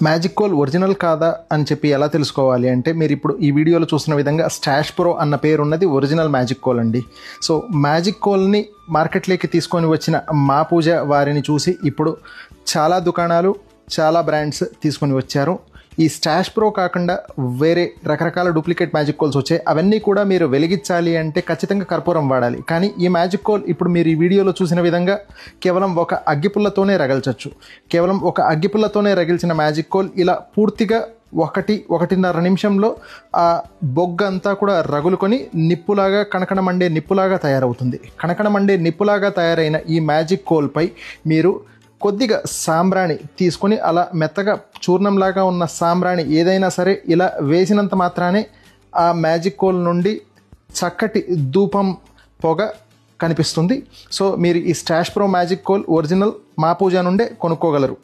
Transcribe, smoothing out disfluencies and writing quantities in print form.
Magic coal original కాదా అని చెప్పి ఎలా తెలుసుకోవాలి అంటే, మీరు ఇప్పుడు ఈ వీడియోలో చూస్తున్న విధంగా స్టాష్ ప్రో అన్న పేరు ఉన్నది ఒరిజినల్ మ్యాజిక్ కోల్ అండి. సో మ్యాజిక్ కోల్ని మార్కెట్లోకి తీసుకొని వచ్చిన మా పూజ వారిని చూసి ఇప్పుడు చాలా దుకాణాలు, చాలా బ్రాండ్స్ తీసుకొని వచ్చారు. ఈ స్టాష్ ప్రో కాకుండా వేరే రకరకాల డూప్లికేట్ మ్యాజిక్ కోల్స్ వచ్చాయి. అవన్నీ కూడా మీరు వెలిగించాలి అంటే ఖచ్చితంగా కర్పూరం వాడాలి. కానీ ఈ మ్యాజిక్ కోల్ ఇప్పుడు మీరు ఈ వీడియోలో చూసిన విధంగా కేవలం ఒక అగ్గిపుల్లతోనే రగల్చచ్చు. కేవలం ఒక అగ్గిపుల్లతోనే రగిల్చిన మ్యాజిక్ కోల్ ఇలా పూర్తిగా 1-1.5 నిమిషంలో ఆ బొగ్గంతా కూడా రగులుకొని నిప్పులాగా, కణకణమండే నిప్పులాగా తయారవుతుంది. కణకణమండే నిప్పులాగా తయారైన ఈ మ్యాజిక్ కోల్పై మీరు కొద్దిగా సాంబ్రాణి తీసుకొని అలా మెత్తగా చూర్ణంలాగా ఉన్న సాంబ్రాణి ఏదైనా సరే ఇలా వేసినంత మాత్రానే ఆ మ్యాజిక్ కోల్ నుండి చక్కటి ధూపం పొగ కనిపిస్తుంది. సో మీరు ఈ stash pro magic coal original మా పూజ నుండే కొనుక్కోగలరు.